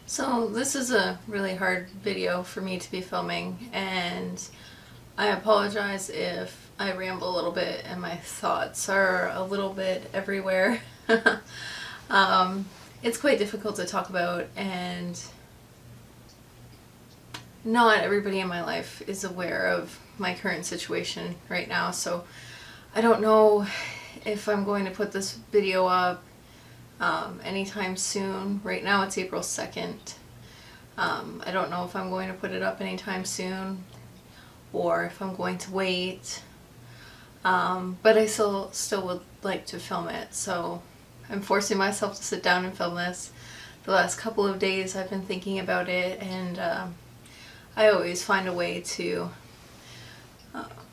So this is a really hard video for me to be filming, and I apologize if I ramble a little bit and my thoughts are a little bit everywhere. It's quite difficult to talk about, and not everybody in my life is aware of my current situation right now, so I don't know if I'm going to put this video up anytime soon. Right now it's April 2nd. I don't know if I'm going to put it up anytime soon or if I'm going to wait, but I still would like to film it, so I'm forcing myself to sit down and film this. The last couple of days I've been thinking about it, and I always find a way to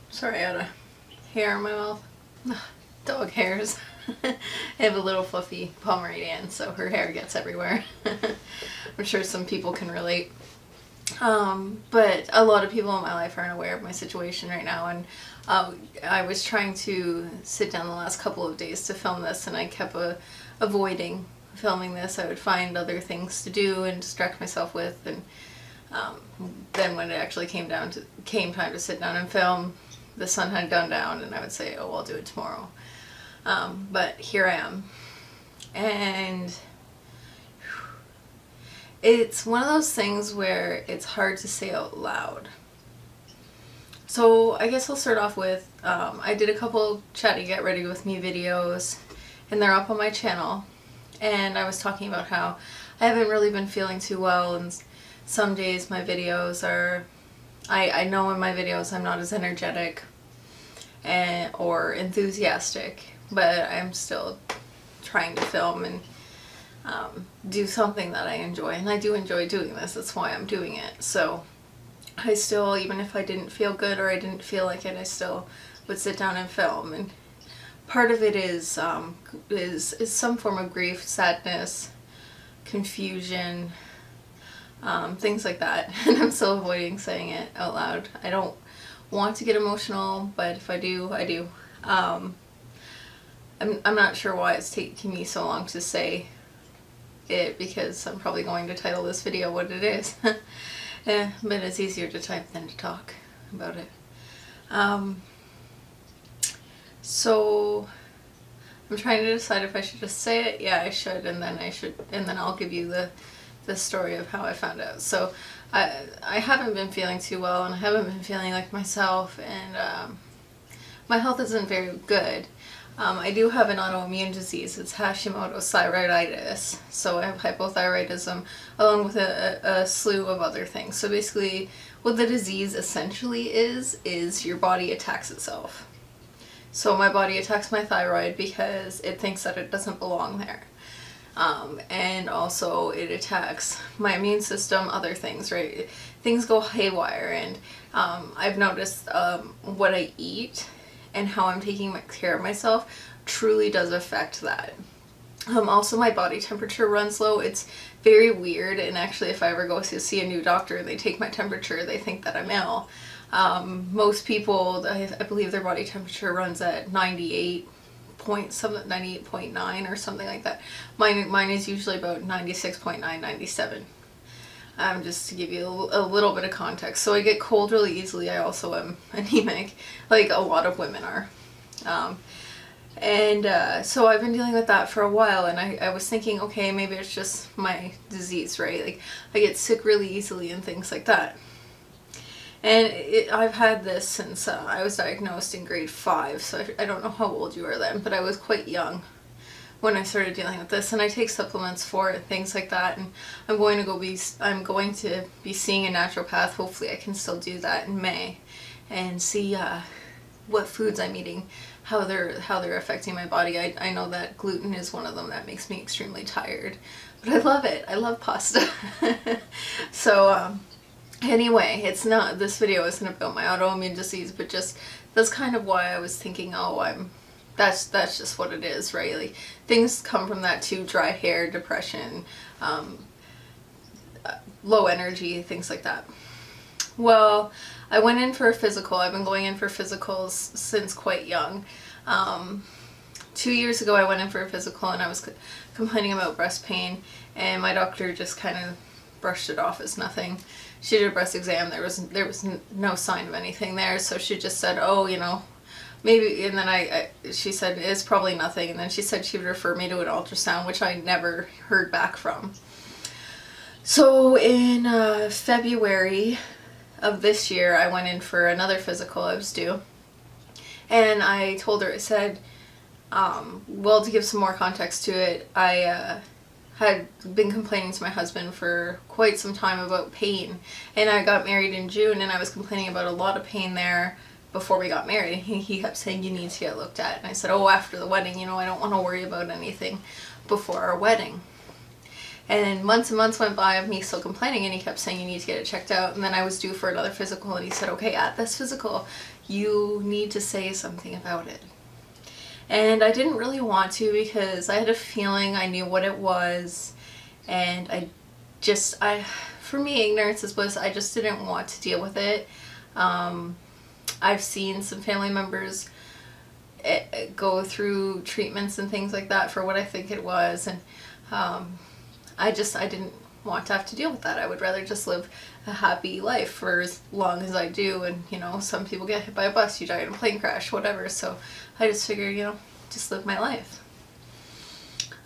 sorry, I had a hair in my mouth. Dog hairs. I have a little fluffy Pomeranian, so her hair gets everywhere. I'm sure some people can relate. But a lot of people in my life aren't aware of my situation right now, and I was trying to sit down the last couple of days to film this, and I kept avoiding filming this. I would find other things to do and distract myself with, and then when it actually came time to sit down and film, the sun had gone down, and I would say, oh, I'll do it tomorrow. But here I am, and it's one of those things where it's hard to say out loud. So I guess I'll start off with, I did a couple chatty get ready with me videos, and they're up on my channel, and I was talking about how I haven't really been feeling too well, and some days my videos are, I know in my videos I'm not as energetic or enthusiastic, but I'm still trying to film and do something that I enjoy, and I do enjoy doing this. That's why I'm doing it. So I still, even if I didn't feel good or I didn't feel like it, I still would sit down and film. And part of it is some form of grief, sadness, confusion, things like that. And I'm still avoiding saying it out loud. I don't want to get emotional, but if I do, I do. I'm not sure why it's taking me so long to say it, because I'm probably going to title this video what it is. But it's easier to type than to talk about it. So I'm trying to decide if I should just say it. Yeah, I should, and then I'll give you the story of how I found out. So I haven't been feeling too well, and I haven't been feeling like myself, and my health isn't very good. I do have an autoimmune disease. It's Hashimoto's thyroiditis. So I have hypothyroidism along with a slew of other things. So basically what the disease essentially is your body attacks itself. So my body attacks my thyroid because it thinks that it doesn't belong there. And also it attacks my immune system, other things, right? Things go haywire, and I've noticed what I eat and how I'm taking care of myself truly does affect that. Also, my body temperature runs low. It's very weird, and actually if I ever go to see a new doctor and they take my temperature, they think that I'm ill. Most people, I believe their body temperature runs at 98.9 or something like that. Mine is usually about 96.9, 97. Just to give you a little bit of context. So I get cold really easily. I also am anemic, like a lot of women are. So I've been dealing with that for a while, and I was thinking, okay, maybe it's just my disease, right? Like, I get sick really easily and things like that. And I've had this since I was diagnosed in grade 5, so I don't know how old you are then, but I was quite young when I started dealing with this, and I take supplements for it, things like that, and I'm going to be seeing a naturopath. Hopefully I can still do that in May, and see what foods I'm eating, how they're affecting my body. I know that gluten is one of them that makes me extremely tired, but I love it. I love pasta. So anyway, this video isn't about my autoimmune disease, but just that's kind of why I was thinking, oh, that's just what it is, right? Like, things come from that too: dry hair, depression, low energy, things like that. Well, I went in for a physical. I've been going in for physicals since quite young. 2 years ago I went in for a physical, and I was complaining about breast pain, and my doctor just kind of brushed it off as nothing. She did a breast exam. There was no sign of anything there, so she just said, oh, you know, maybe. And then she said it's probably nothing. And then she said she would refer me to an ultrasound, which I never heard back from. So in February of this year, I went in for another physical. I was due, and I told her, I said, well, to give some more context to it, I had been complaining to my husband for quite some time about pain, and I got married in June, and I was complaining about a lot of pain there before we got married. He kept saying, you need to get looked at, and I said, oh, after the wedding, you know, I don't want to worry about anything before our wedding. And months and months went by of me still complaining, and he kept saying, you need to get it checked out. And then I was due for another physical, and he said, okay, at this physical, you need to say something about it. And I didn't really want to, because I had a feeling I knew what it was, and for me, ignorance is bliss. I just didn't want to deal with it. I've seen some family members go through treatments and things like that for what I think it was, and I didn't want to have to deal with that. I would rather just live a happy life for as long as I do, and you know, some people get hit by a bus, you die in a plane crash, whatever, so I just figured, you know, just live my life.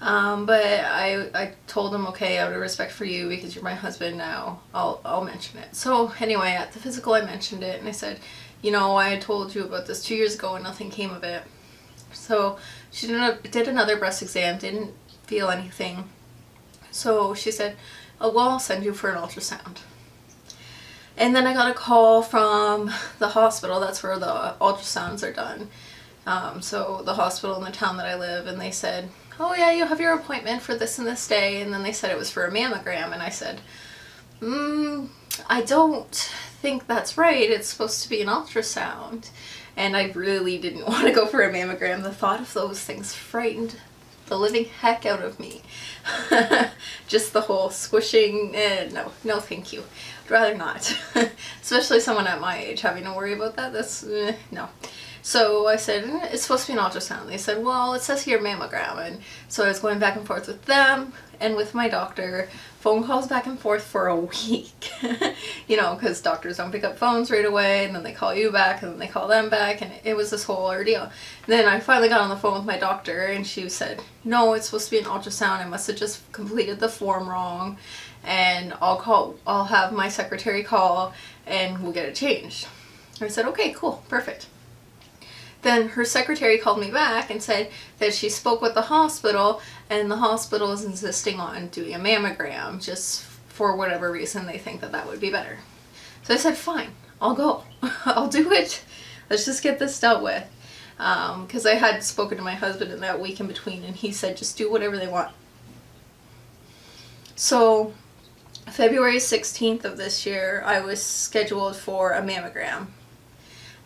But I told him, okay, out of respect for you, because you're my husband now, I'll mention it. So anyway, at the physical I mentioned it, and I said, you know, I told you about this 2 years ago and nothing came of it. So she did another breast exam, didn't feel anything. So she said, oh, well, I'll send you for an ultrasound. And then I got a call from the hospital. That's where the ultrasounds are done. So the hospital in the town that I live, and they said, oh yeah, you have your appointment for this and this day. And then they said it was for a mammogram, and I said, I don't think that's right. It's supposed to be an ultrasound. And I really didn't want to go for a mammogram. The thought of those things frightened the living heck out of me. Just the whole squishing, no thank you. I'd rather not. Especially someone at my age having to worry about that, that's, no. So I said, it's supposed to be an ultrasound. They said, well, it says here mammogram. And so I was going back and forth with them and with my doctor, phone calls back and forth for a week. You know, because doctors don't pick up phones right away, and then they call you back, and then they call them back, and it was this whole ordeal. And then I finally got on the phone with my doctor, and she said, no, it's supposed to be an ultrasound. I must have just completed the form wrong, and I'll have my secretary call, and we'll get it changed. I said, okay, cool, perfect. Then her secretary called me back and said that she spoke with the hospital, and the hospital is insisting on doing a mammogram just for whatever reason. They think that that would be better. So I said, fine, I'll go. I'll do it. Let's just get this dealt with. Because I had spoken to my husband in that week in between, and he said just do whatever they want. So February 16th of this year, I was scheduled for a mammogram.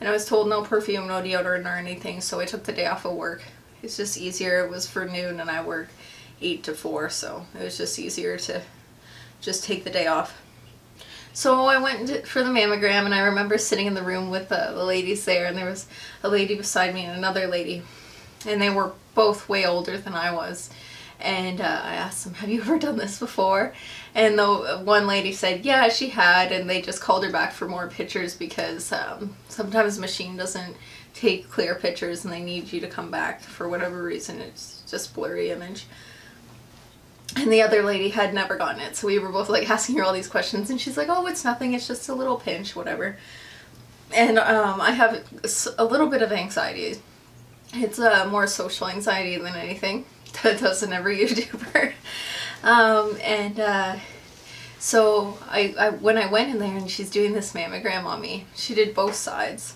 And I was told no perfume, no deodorant or anything, so I took the day off of work. It's just easier. It was for noon, and I work 8 to 4, so it was just easier to just take the day off. So I went for the mammogram, and I remember sitting in the room with the ladies there, and there was a lady beside me and another lady, and they were both way older than I was. And I asked them, have you ever done this before? And the one lady said, yeah, she had, and they just called her back for more pictures because sometimes the machine doesn't take clear pictures and they need you to come back for whatever reason. It's just blurry image. And the other lady had never gotten it, so we were both like asking her all these questions, and she's like, oh, it's nothing, it's just a little pinch, whatever. And I have a little bit of anxiety. It's more social anxiety than anything. That doesn't every YouTuber. So when I went in there and she's doing this mammogram on me, she did both sides.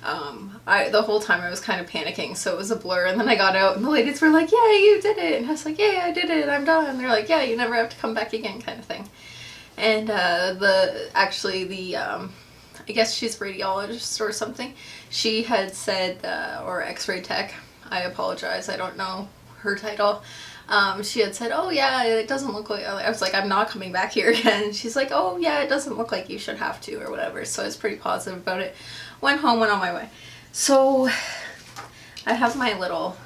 The whole time I was kind of panicking, so it was a blur, and then I got out and the ladies were like, yeah, you did it, and I was like, yeah, I did it, I'm done. And they're like, yeah, you never have to come back again, kind of thing. And I guess she's a radiologist or something, she had said, or x-ray tech, I apologize, I don't know her title, she had said, oh yeah, it doesn't look like, I was like, I'm not coming back here again. And she's like, oh yeah, it doesn't look like you should have to, or whatever. So I was pretty positive about it. Went home, went on my way. So I have my little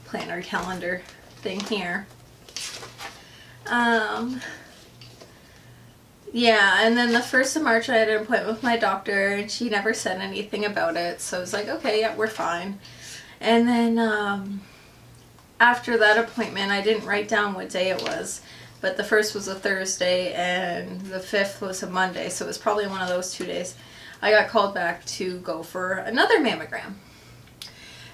planner calendar thing here. Yeah, and then the 1st of March I had an appointment with my doctor, and she never said anything about it, so I was like, okay, yeah, we're fine. And then after that appointment, I didn't write down what day it was, but the 1st was a Thursday and the 5th was a Monday, so it was probably one of those 2 days. I got called back to go for another mammogram.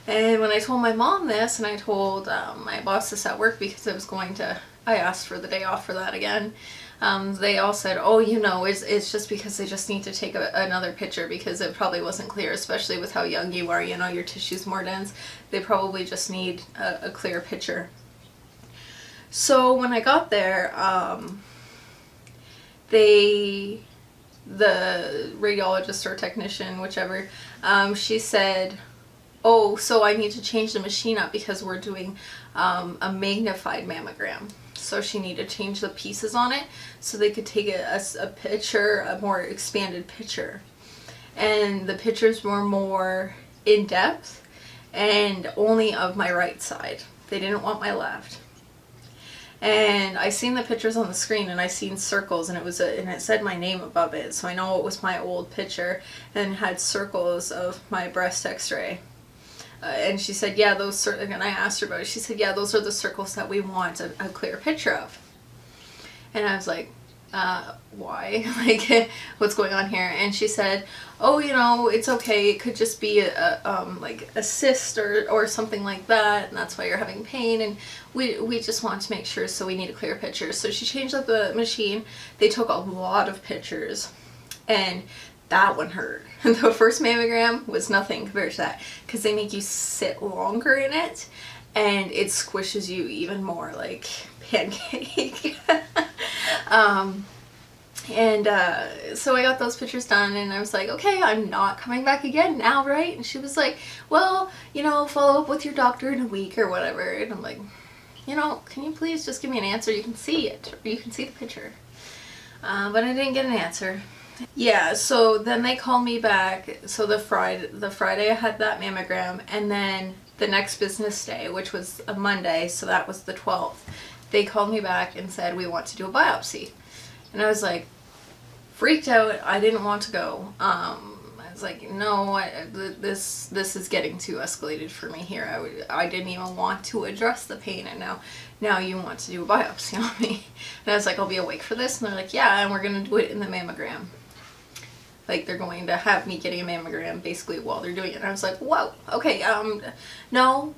And when I told my mom this, and I told my boss this at work, because I asked for the day off for that again, they all said, oh, you know, it's just because they just need to take another picture, because it probably wasn't clear, especially with how young you are, you know, your tissue's more dense. They probably just need a clear picture. So when I got there, the radiologist or technician, whichever, she said, oh, so I need to change the machine up because we're doing a magnified mammogram. So she needed to change the pieces on it so they could take a picture, a more expanded picture. And the pictures were more in depth and only of my right side. They didn't want my left. And I seen the pictures on the screen, and I seen circles, and it said my name above it, so I know it was my old picture, and had circles of my breast x-ray. And she said, yeah, those, and I asked her about it, she said, yeah, those are the circles that we want a clear picture of. And I was like, why? Like, what's going on here? And she said, oh, you know, it's okay, it could just be like a cyst or something like that, and that's why you're having pain, and we just want to make sure, so we need a clear picture. So she changed up the machine. They took a lot of pictures, and that one hurt. The first mammogram was nothing compared to that, because they make you sit longer in it, and it squishes you even more like pancake. So I got those pictures done, and I was like, okay, I'm not coming back again now, right? And she was like, well, you know, follow up with your doctor in a week or whatever. And I'm like, you know, can you please just give me an answer? You can see it, or you can see the picture. But I didn't get an answer. Yeah, so then they called me back. So the Friday I had that mammogram, and then the next business day, which was a Monday, so that was the 12th, they called me back and said, we want to do a biopsy. And I was like, freaked out. I didn't want to go. I was like, no, this is getting too escalated for me here. I didn't even want to address the pain, and now you want to do a biopsy on me. And I was like, I'll be awake for this? And they're like, yeah, and we're going to do it in the mammogram. Like, they're going to have me getting a mammogram basically while they're doing it. And I was like, whoa, okay, no,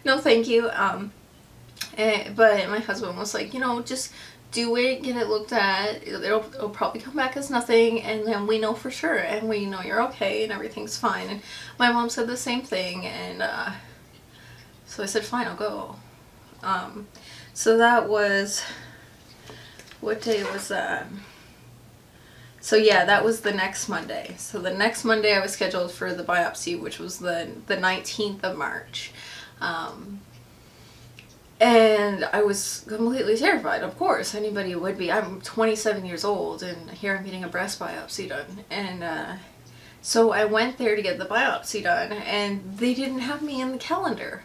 no thank you. But my husband was like, you know, just do it, get it looked at, it'll probably come back as nothing, and then we know for sure, and we know you're okay and everything's fine. And my mom said the same thing, and so I said, fine, I'll go. So that was, what day was that? So yeah, that was the next Monday. So the next Monday I was scheduled for the biopsy, which was the 19th of March. And I was completely terrified, of course, anybody would be. I'm 27 years old, and here I'm getting a breast biopsy done. And so I went there to get the biopsy done, and they didn't have me in the calendar.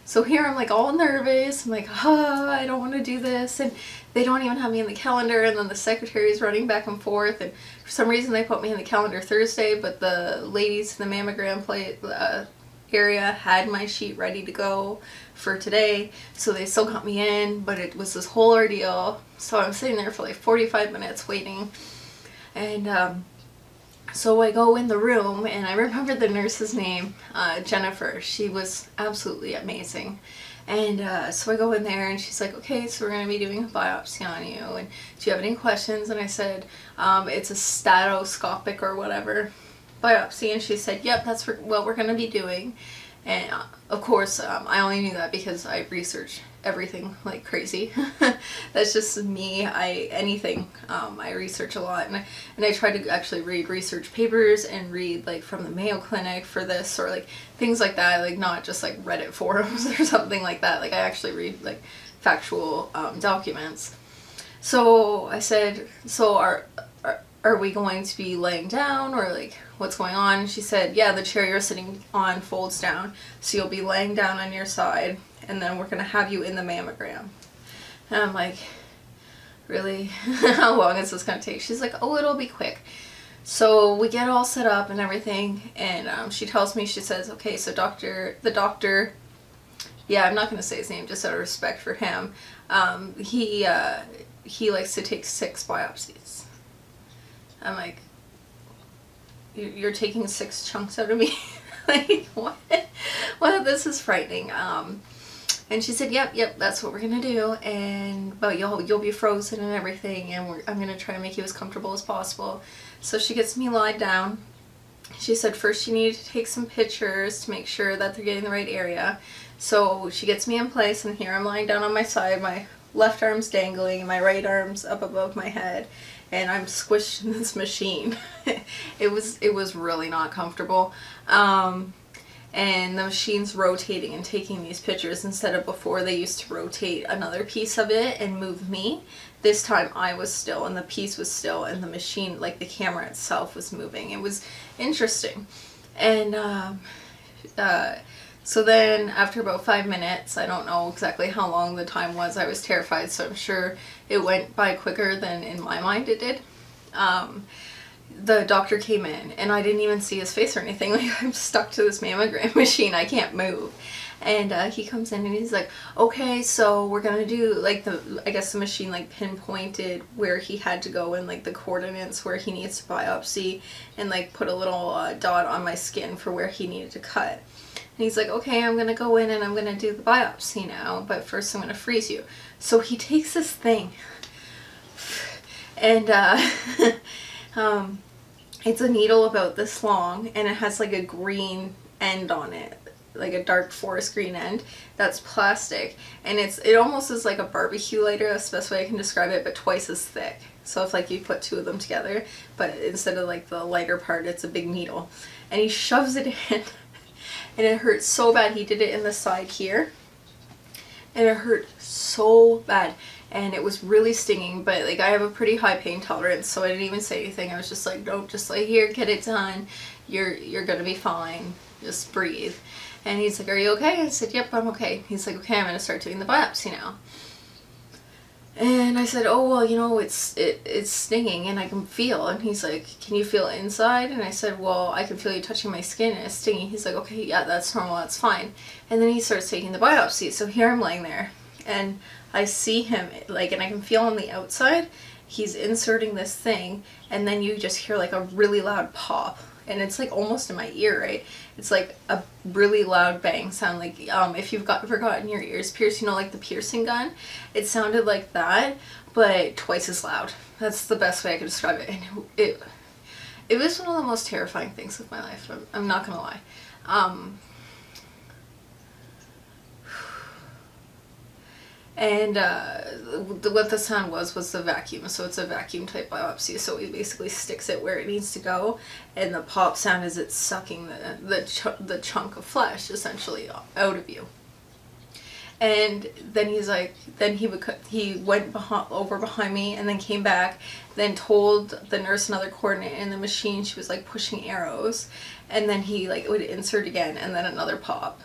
So here I'm like all nervous, I'm like, I don't want to do this, and they don't even have me in the calendar, and then the secretary is running back and forth, and for some reason they put me in the calendar Thursday, but the ladies in the mammogram area had my sheet ready to go for today, so they still got me in, but it was this whole ordeal. So I'm sitting there for like 45 minutes waiting, and so I go in the room, and I remember the nurse's name, Jennifer. She was absolutely amazing. And so I go in there, and she's like, okay, so we're going to be doing a biopsy on you, and do you have any questions? And I said, it's a statoscopic or whatever biopsy. And she said, yep, that's what we're going to be doing. And of course, I only knew that because I researched everything like crazy. That's just me. Anything. I research a lot, and I try to actually read research papers and read like from the Mayo Clinic for this, or like things like that, like not just like Reddit forums or something like that. Like I actually read like factual documents. So I said, so are we going to be laying down, or like what's going on? And she said, yeah, the chair you're sitting on folds down, so you'll be laying down on your side, and then we're going to have you in the mammogram. And I'm like, really, how long is this going to take? She's like, oh, it'll be quick. So we get all set up and everything, and she tells me, she says, okay, so the doctor, yeah, I'm not going to say his name just out of respect for him, he likes to take 6 biopsies. I'm like, you're taking 6 chunks out of me? Like, what? Well, this is frightening. And she said, yep, that's what we're gonna do, but you'll be frozen and everything, and I'm gonna try to make you as comfortable as possible. So she gets me lied down. She said first you need to take some pictures to make sure that they're getting the right area. So she gets me in place, and here I'm lying down on my side, my left arm's dangling and my right arm's up above my head, and I'm squished in this machine. It was really not comfortable. And the machine's rotating and taking these pictures instead of before they used to rotate another piece of it and move me. This time I was still and the piece was still, and the machine, like the camera itself, was moving. It was interesting. And so then after about 5 minutes, I don't know exactly how long the time was, I was terrified, so I'm sure it went by quicker than in my mind it did. The doctor came in, and I didn't even see his face or anything. Like, I'm stuck to this mammogram machine. I can't move. And he comes in and he's like, okay, so we're gonna do, like, I guess the machine, like, pinpointed where he had to go and, like, the coordinates where he needs to biopsy, and, like, put a little dot on my skin for where he needed to cut. And he's like, okay, I'm gonna go in and I'm gonna do the biopsy now, but first I'm gonna freeze you. So he takes this thing, and it's a needle about this long, and it has like a green end on it, like a dark forest green end that's plastic, and it almost is like a barbecue lighter. That's the best way I can describe it, but twice as thick. So if like you put 2 of them together, but instead of like the lighter part, it's a big needle, and he shoves it in, and it hurts so bad. He did it in the side here, and it hurt so bad. And it was really stinging, but like I have a pretty high pain tolerance, so I didn't even say anything. I was just like, nope, just lay here, get it done. You're gonna be fine. Just breathe. And he's like, are you okay? I said, yep, I'm okay. He's like, okay, I'm gonna start doing the biopsy now. And I said, oh, well, you know, it's stinging and I can feel. And he's like, can you feel inside? And I said, well, I can feel you touching my skin and it's stinging. He's like, okay, yeah, that's normal, that's fine. And then he starts taking the biopsy. So here I'm laying there, and I see him, like, and I can feel on the outside, he's inserting this thing, and then you just hear like a really loud pop, and it's like almost in my ear, right? It's like a really loud bang sound, like if you've ever gotten your ears pierced, you know, like the piercing gun, it sounded like that, but twice as loud. That's the best way I could describe it. And it was one of the most terrifying things of my life. I'm not gonna lie. And what the sound was the vacuum. So it's a vacuum type biopsy, so he basically sticks it where it needs to go, and the pop sound is it's sucking the chunk of flesh essentially out of you. And then he's like, then he went over behind me and then came back, then told the nurse another coordinate in the machine. She was like pushing arrows, and then he like would insert again, and then another pop,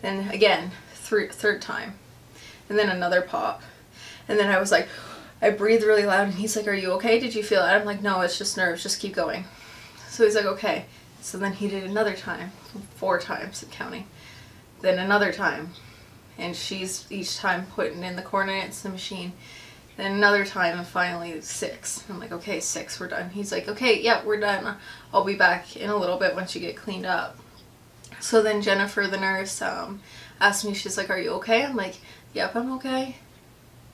then again third time, and then another pop. And then I was like, I breathed really loud, and he's like, are you okay? Did you feel it? I'm like, no, it's just nerves, just keep going. So he's like, okay. So then he did another time, 4 times and counting, then another time, and she's each time putting in the coordinates in the machine, then another time, and finally 6. I'm like, okay, 6, we're done. He's like, okay, yeah, we're done. I'll be back in a little bit once you get cleaned up. So then Jennifer, the nurse, asked me, she's like, are you okay? I'm like, yep, I'm okay.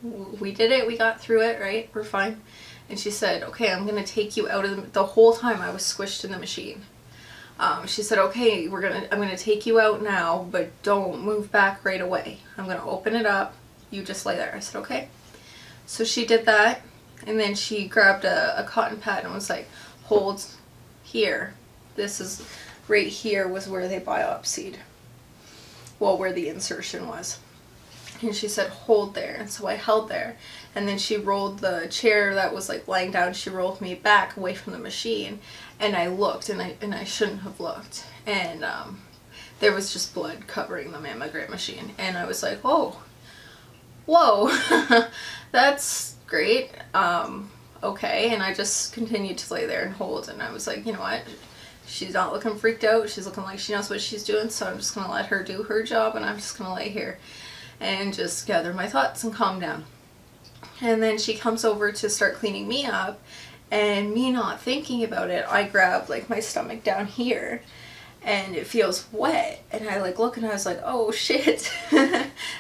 We did it, we got through it, right? We're fine. And she said, okay, I'm gonna take you out of the whole time I was squished in the machine. She said, okay, I'm gonna take you out now, but don't move back right away. I'm gonna open it up, you just lay there. I said, okay. So she did that, and then she grabbed a cotton pad and was like, hold here. This is, right here was where they biopsied. Well, where the insertion was. And she said, hold there. And so I held there. And then she rolled the chair that was like lying down, she rolled me back away from the machine. And I looked, and I shouldn't have looked. And there was just blood covering the mammogram machine. And I was like, oh, whoa, that's great. Okay. And I just continued to lay there and hold, and I was like, you know what? She's not looking freaked out. She's looking like she knows what she's doing, so I'm just going to let her do her job, and I'm just going to lay here and just gather my thoughts and calm down. And then she comes over to start cleaning me up, and me not thinking about it, I grab like my stomach down here, and it feels wet, and I like look, and I was like, oh shit.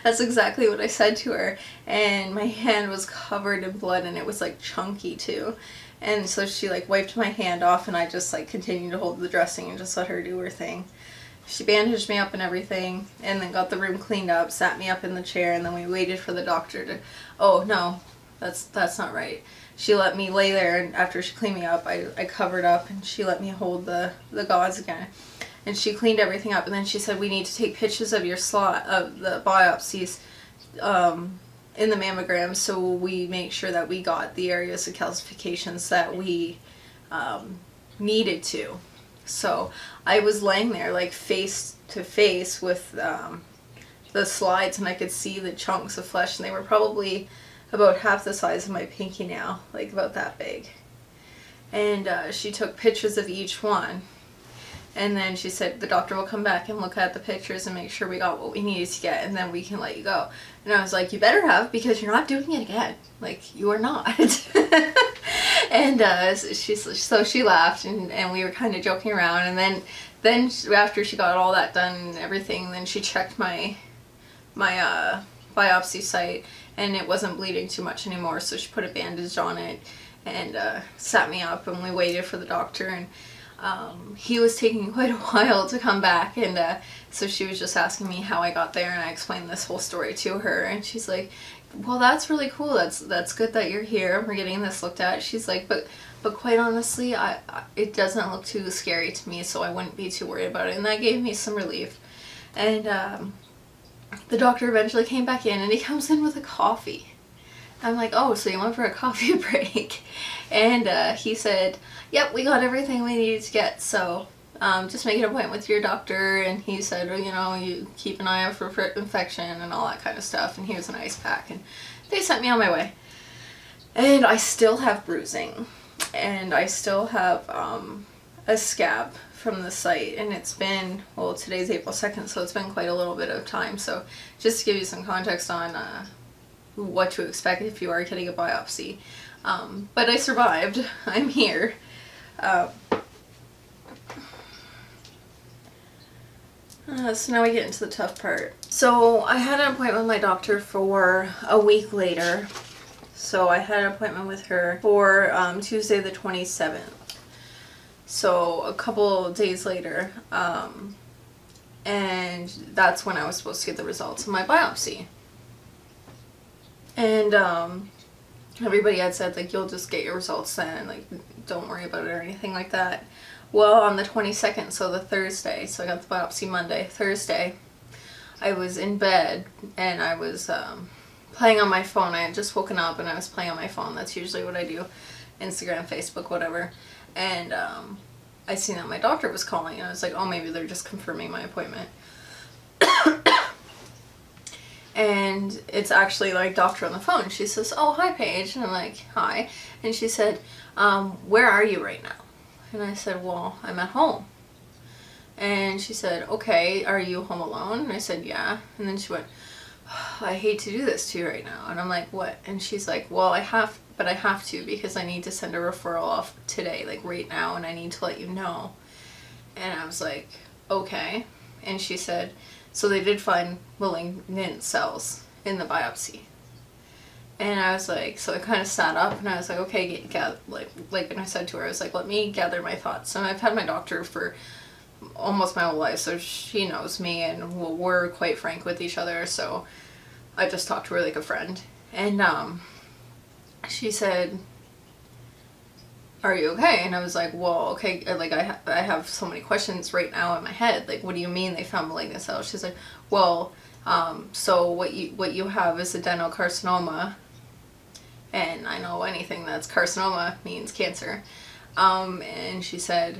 That's exactly what I said to her, and my hand was covered in blood, and it was like chunky too. And so she like wiped my hand off, and I just like continued to hold the dressing and just let her do her thing. She bandaged me up and everything, and then got the room cleaned up, sat me up in the chair, and then we waited for the doctor to, oh no, that's not right. She let me lay there, and after she cleaned me up, I covered up, and she let me hold the gauze again. And she cleaned everything up, and then she said, we need to take pictures of your slot, of the biopsies, in the mammogram, so we make sure that we got the areas of calcifications that we needed to. So I was laying there like face to face with the slides, and I could see the chunks of flesh, and they were probably about half the size of my pinky nail, like about that big. And she took pictures of each one. And then she said the doctor will come back and look at the pictures and make sure we got what we needed to get, and then we can let you go. And I was like, you better have, because you're not doing it again. Like, you are not. And so she laughed, and we were kind of joking around. And then after she got all that done and everything, then she checked my biopsy site, and it wasn't bleeding too much anymore. So she put a bandage on it and sat me up, and we waited for the doctor. And he was taking quite a while to come back, and so she was just asking me how I got there, and I explained this whole story to her, and she's like, well, that's really cool, that's good that you're here and we're getting this looked at. She's like, but quite honestly, it doesn't look too scary to me, so I wouldn't be too worried about it. And that gave me some relief. And the doctor eventually came back in, and he comes in with a coffee. I'm like, oh, so you went for a coffee break? And he said, yep, we got everything we needed to get, so just make an appointment with your doctor. And he said, well, you know, you keep an eye out for infection and all that kind of stuff, and here's an ice pack. And they sent me on my way. And I still have bruising, and I still have a scab from the site, and it's been, well, today's April 2nd, so it's been quite a little bit of time. So just to give you some context on what to expect if you are getting a biopsy. But I survived. I'm here. So now we get into the tough part. So I had an appointment with my doctor for a week later. So I had an appointment with her for Tuesday the 27th. So a couple of days later. And that's when I was supposed to get the results of my biopsy. And everybody had said, like, you'll just get your results then, like, don't worry about it or anything like that. Well, on the 22nd, so the Thursday, so I got the biopsy Monday, Thursday, I was in bed, and I was playing on my phone. I had just woken up, and I was playing on my phone. That's usually what I do, Instagram, Facebook, whatever. And I seen that my doctor was calling, and I was like, oh, maybe they're just confirming my appointment. And it's actually like doctor on the phone. She says, oh, hi, Paige. And I'm like, hi. And she said, where are you right now? And I said, well, I'm at home. And she said, okay, are you home alone? And I said, yeah. And then she went, I hate to do this to you right now. And I'm like, what? And she's like, well, I have to, because I need to send a referral off today, like right now, and I need to let you know. And I was like, okay. And she said, so they did find malignant cells in the biopsy. And I was like, so I kind of sat up, and I was like, okay, like, and I said to her, I was like, let me gather my thoughts. And I've had my doctor for almost my whole life, so she knows me, and we're quite frank with each other, so I just talked to her like a friend. And she said, are you okay? And I was like, well, okay, like, I have so many questions right now in my head. Like, what do you mean they found malignant cells? She's like, well, so what you have is adenocarcinoma, and I know anything that's carcinoma means cancer. And she said,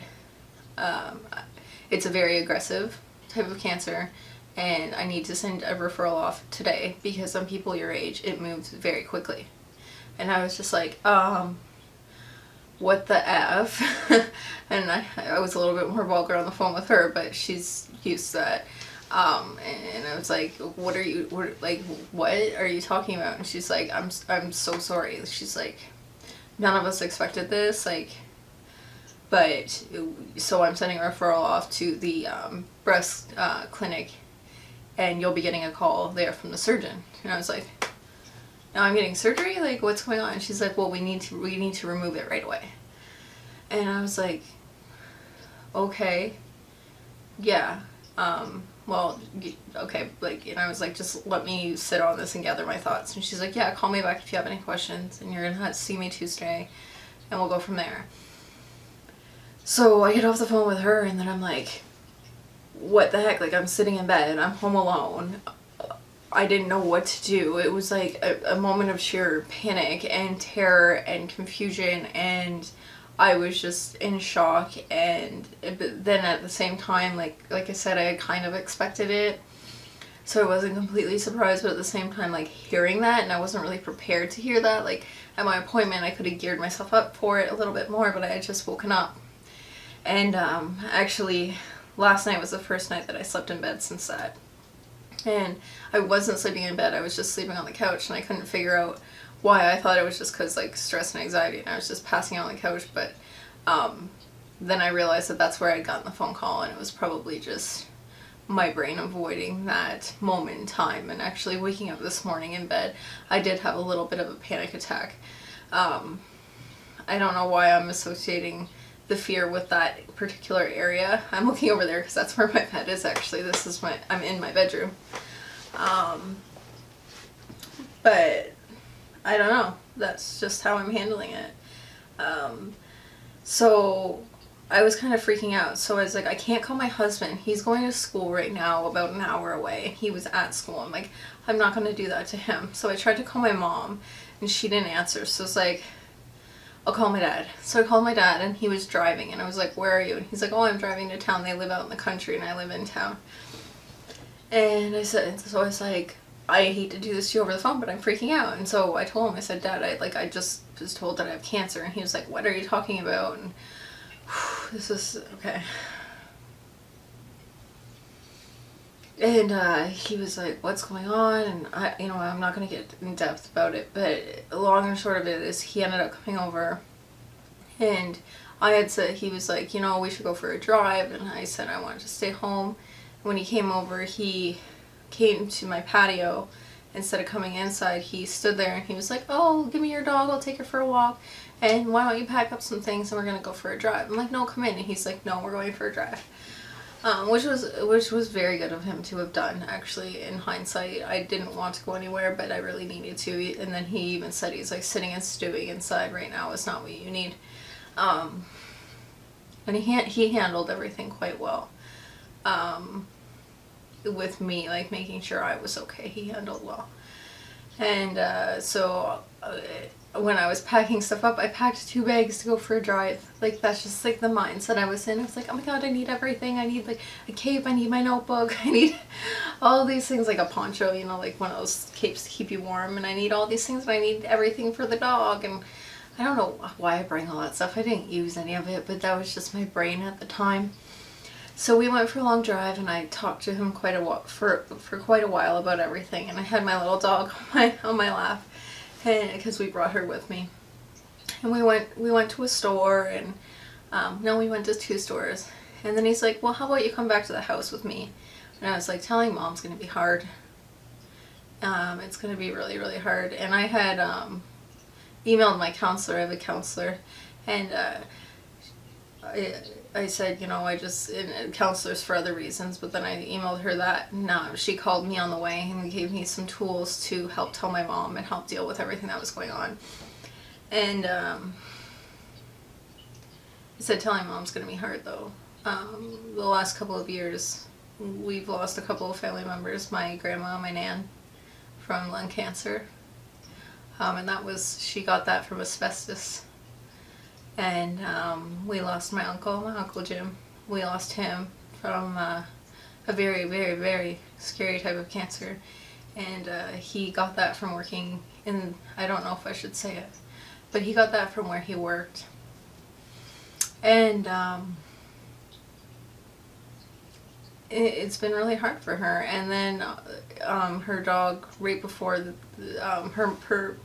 it's a very aggressive type of cancer, and I need to send a referral off today, because some people your age, it moves very quickly. And I was just like, what the F? And I was a little bit more vulgar on the phone with her, but she's used to that. And I was like, what are you talking about? And she's like, I'm so sorry. She's like, none of us expected this, like, but, so I'm sending a referral off to the breast clinic, and you'll be getting a call there from the surgeon. And I was like, now I'm getting surgery? Like, what's going on? And she's like, well, we need to remove it right away. And I was like, okay, yeah, well, okay, like, and I was like, just let me sit on this and gather my thoughts. And she's like, yeah, call me back if you have any questions, and you're gonna have to see me Tuesday, and we'll go from there. So I get off the phone with her, and then I'm like, what the heck? Like, I'm sitting in bed, I'm home alone. I didn't know what to do. It was like a moment of sheer panic and terror and confusion, and I was just in shock. And but then at the same time, like I said, I had kind of expected it, so I wasn't completely surprised, but at the same time, like, hearing that, and I wasn't really prepared to hear that. Like, at my appointment, I could have geared myself up for it a little bit more, but I had just woken up. And actually, last night was the first night that I slept in bed since that. And I wasn't sleeping in bed, I was just sleeping on the couch, and I couldn't figure out why. I thought it was just because, like, stress and anxiety, and I was just passing out on the couch, but then I realized that that's where I'd gotten the phone call, and it was probably just my brain avoiding that moment in time. And actually waking up this morning in bed, I did have a little bit of a panic attack. I don't know why I'm associating the fear with that particular area. I'm looking over there because that's where my bed is actually. I'm in my bedroom. But I don't know. That's just how I'm handling it. So I was kind of freaking out. So I was like, I can't call my husband. He's going to school right now, about an hour away. He was at school. I'm like, I'm not going to do that to him. So I tried to call my mom, and she didn't answer. So it's like, I'll call my dad. So I called my dad, and he was driving, and I was like, where are you? And he's like, oh, I'm driving to town. They live out in the country, and I live in town. And I was like, I hate to do this to you over the phone, but I'm freaking out. And so I told him, I said, Dad, I just was told that I have cancer. And he was like, what are you talking about? And this is, okay. And he was like, what's going on? And I'm not going to get in depth about it, but long and short of it is he ended up coming over, and I had said, he was like, we should go for a drive, and I said I wanted to stay home. When he came over, he came to my patio. Instead of coming inside, he stood there, and he was like, oh, give me your dog, I'll take her for a walk, and why don't you pack up some things and we're going to go for a drive. I'm like, no, come in. And he's like, no, we're going for a drive. Which was very good of him to have done, actually. In hindsight, I didn't want to go anywhere, but I really needed to. And then he even said, he's like, sitting and stewing inside right now is not what you need. And he handled everything quite well. With me, like, making sure I was okay, he handled well. And so when I was packing stuff up, I packed 2 bags to go for a drive. Like, that's just like the mindset I was in. I was like, oh my god, I need everything. I need like a cape, I need my notebook, I need all these things, like a poncho, like one of those capes to keep you warm, and I need all these things, and I need everything for the dog. And I don't know why I bring all that stuff. I didn't use any of it, but that was just my brain at the time. So we went for a long drive, and I talked to him for quite a while about everything, and I had my little dog on my lap, and because we brought her with me. And we went to a store, and no, we went to 2 stores. And then he's like, well, how about you come back to the house with me? And I was like, telling Mom's gonna be hard. It's gonna be really, really hard. And I had emailed my counselor. I have a counselor, and I said, and counselors for other reasons, but then I emailed her that. No, she called me on the way and gave me some tools to help tell my mom and help deal with everything that was going on. And I said, telling Mom's gonna be hard, though. The last couple of years, we've lost a couple of family members. My grandma, my nan, from lung cancer. And she got that from asbestos. And we lost my Uncle Jim. We lost him from a very, very, very scary type of cancer. And he got that from working and I don't know if I should say it, but he got that from where he worked. And it's been really hard for her. And then her dog, right before her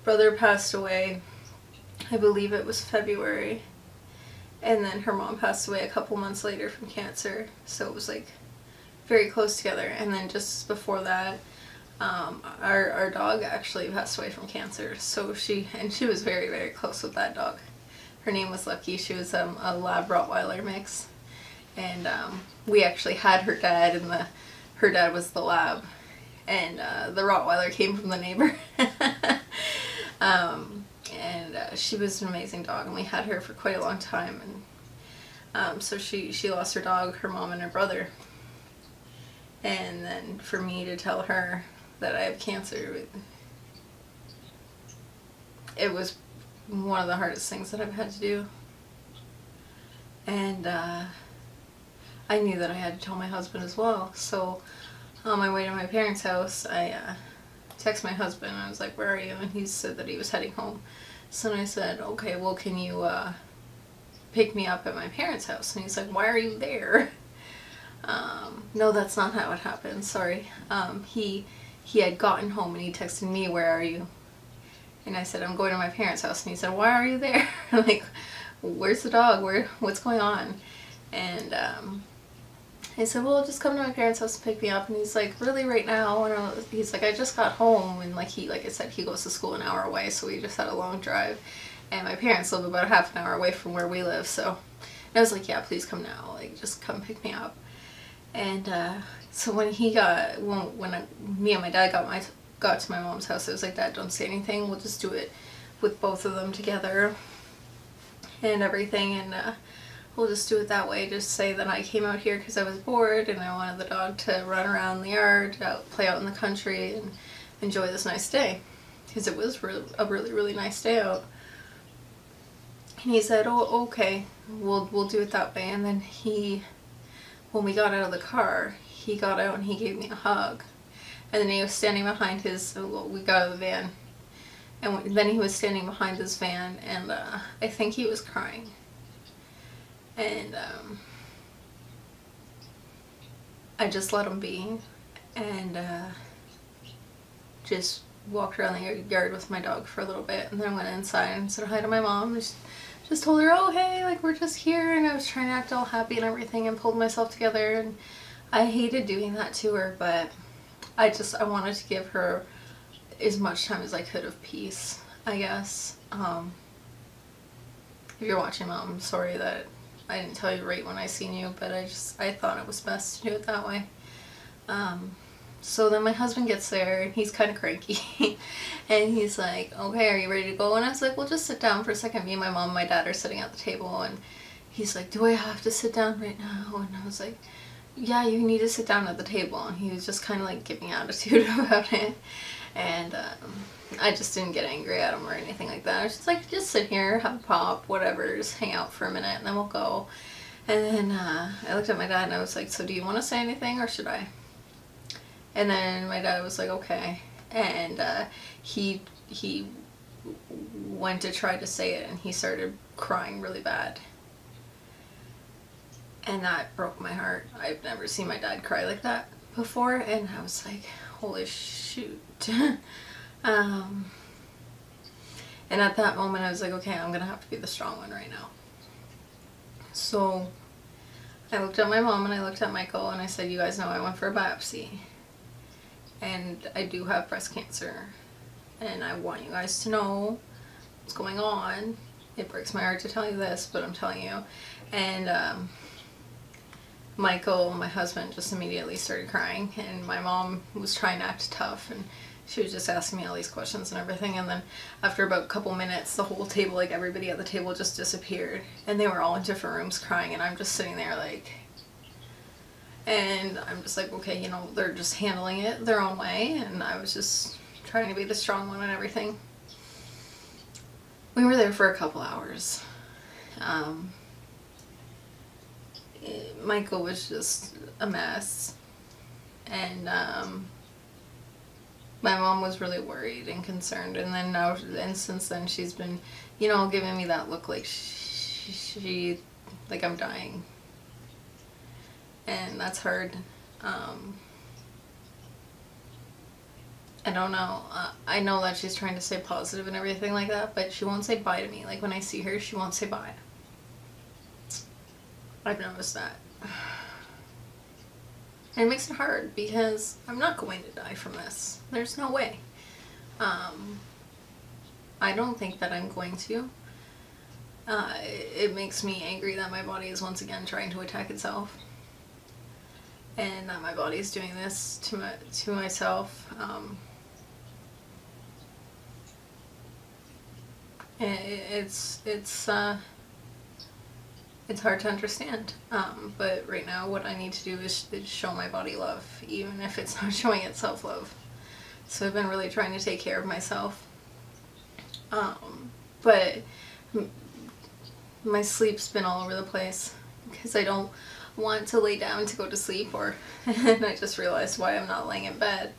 brother passed away, I believe it was February, and then her mom passed away a couple months later from cancer, so it was like very close together. And then just before that, our dog actually passed away from cancer. So she was very, very close with that dog. Her name was Lucky. She was a Lab Rottweiler mix. And we actually had her dad, and her dad was the Lab, and the Rottweiler came from the neighbor. And she was an amazing dog, and we had her for quite a long time. And so she lost her dog, her mom, and her brother. And then for me to tell her that I have cancer, it was one of the hardest things that I've had to do. And I knew that I had to tell my husband as well. So on my way to my parents' house, I texted my husband, and I was like, "Where are you?" And he said that he was heading home. So then I said, "Okay, well, can you pick me up at my parents' house?" And he's like, "Why are you there?" No, that's not how it happened. Sorry. He had gotten home, and he texted me, "Where are you?" And I said, "I'm going to my parents' house." And he said, "Why are you there?" I'm like, "Where's the dog? What's going on?" And I said, "Well, just come to my parents' house and pick me up." And he's like, "Really, right now?" And he's like, "I just got home." And like I said, he goes to school an hour away, so we just had a long drive. And my parents live about half an hour away from where we live, so I was like, "Yeah, please come now. Like, just come pick me up." And so when me and my dad got to my mom's house, I was like, "Dad, don't say anything. We'll just do it with both of them together and everything, and we'll just do it that way. Just say that I came out here because I was bored and I wanted the dog to run around the yard, play out in the country, and enjoy this nice day," because it was a really, really nice day out. And he said, "Oh, okay, we'll do it that way." And then when we got out of the car, he got out and he gave me a hug. And then he was standing behind we got out of the van. And then he was standing behind his van, and I think he was crying. And I just let him be, and just walked around the yard with my dog for a little bit, and then went inside and said hi to my mom. Just told her, "Oh, hey, like, we're just here," and I was trying to act all happy and everything, and pulled myself together. And I hated doing that to her, but I wanted to give her as much time as I could of peace, I guess. If you're watching, Mom, I'm sorry that I didn't tell you right when I seen you, but I thought it was best to do it that way. So then my husband gets there, and he's kind of cranky. And he's like, "Okay, are you ready to go?" And I was like, "Well, just sit down for a second." Me and my mom and my dad are sitting at the table, and he's like, "Do I have to sit down right now?" And I was like, "Yeah, you need to sit down at the table." And he was just kind of like giving attitude about it. And I just didn't get angry at him or anything like that. I was just like, "Just sit here, have a pop, whatever, just hang out for a minute, and then we'll go." And then I looked at my dad, and I was like, "So do you want to say anything, or should I?" And then my dad was like, "Okay." And he went to try to say it, and he started crying really bad. And that broke my heart. I've never seen my dad cry like that before, and I was like, holy shoot. And at that moment I was like, okay, I'm gonna have to be the strong one right now. So I looked at my mom and I looked at Michael, and I said, "You guys know I went for a biopsy, and I do have breast cancer, and I want you guys to know what's going on. It breaks my heart to tell you this, but I'm telling you." And Michael, my husband, just immediately started crying, and my mom was trying to act tough, and she was just asking me all these questions and everything. And then after about a couple minutes, the whole table, like everybody at the table, just disappeared, and they were all in different rooms crying, and I'm just sitting there like, and I'm just like, okay, you know, they're just handling it their own way, and I was just trying to be the strong one and everything. We were there for a couple hours. Michael was just a mess, and my mom was really worried and concerned, and then now, and since then she's been, you know, giving me that look like she like I'm dying, and that's hard. I don't know. I know that she's trying to stay positive and everything like that, but she won't say bye to me. Like when I see her, she won't say bye. I've noticed that. And it makes it hard because I'm not going to die from this. There's no way. I don't think that I'm going to. It makes me angry that my body is once again trying to attack itself. And that my body is doing this to myself. It's hard to understand, but right now what I need to do is show my body love, even if it's not showing itself love. So I've been really trying to take care of myself, but my sleep's been all over the place because I don't want to lay down to go to sleep, and I just realized why I'm not laying in bed,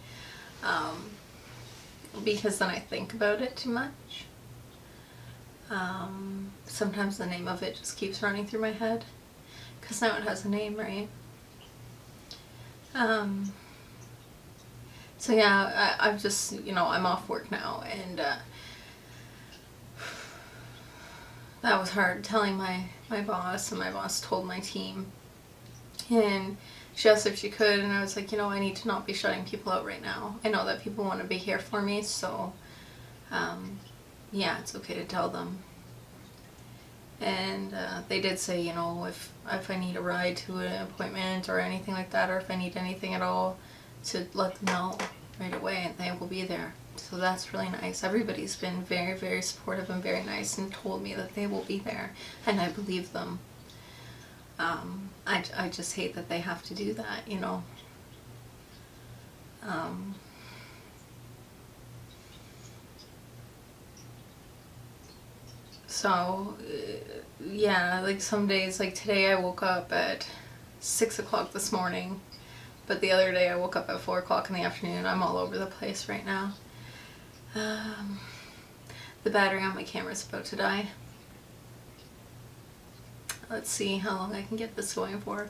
because then I think about it too much. Sometimes the name of it just keeps running through my head, because now it has a name, right? So yeah, I've just, you know, I'm off work now, and that was hard telling my boss, and my boss told my team, and she asked if she could, and I was like, you know, I need to not be shutting people out right now. I know that people want to be here for me, so yeah, it's okay to tell them. And they did say, you know, if I need a ride to an appointment or anything like that, or if I need anything at all, to let them know right away, and they will be there. So that's really nice. Everybody's been very, very supportive and very nice and told me that they will be there, and I believe them. I just hate that they have to do that, you know. So, yeah, like some days, like today I woke up at 6 o'clock this morning, but the other day I woke up at 4 o'clock in the afternoon. I'm all over the place right now. The battery on my camera is about to die. Let's see how long I can get this going for.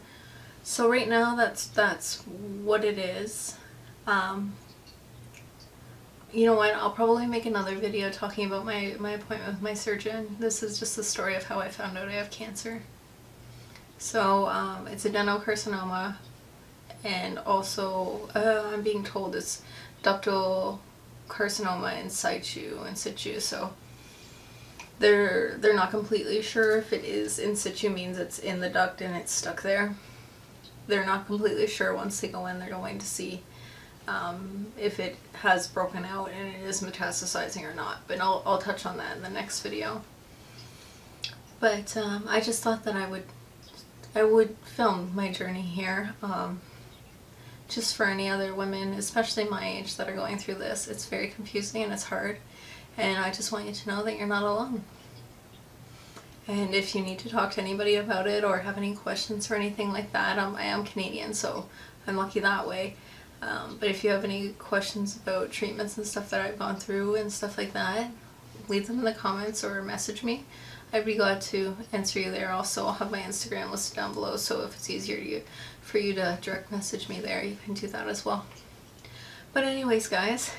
So right now that's what it is. You know what, I'll probably make another video talking about my appointment with my surgeon. This is just the story of how I found out I have cancer. So it's adenocarcinoma, and also I'm being told it's ductal carcinoma in situ. So they're not completely sure if it is in situ, means it's in the duct and it's stuck there. They're not completely sure. Once they go in, they're going to see if it has broken out and it is metastasizing or not, but I'll touch on that in the next video. But I just thought that I would film my journey here, just for any other women, especially my age, that are going through this. It's very confusing and it's hard, and I just want you to know that you're not alone. And if you need to talk to anybody about it or have any questions or anything like that, I am Canadian, so I'm lucky that way. But if you have any questions about treatments and stuff that I've gone through and stuff like that, leave them in the comments or message me. I'd be glad to answer you there. Also, I'll have my Instagram listed down below, so if it's easier for you to direct message me there, you can do that as well. But anyways, guys,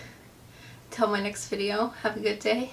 till my next video, have a good day.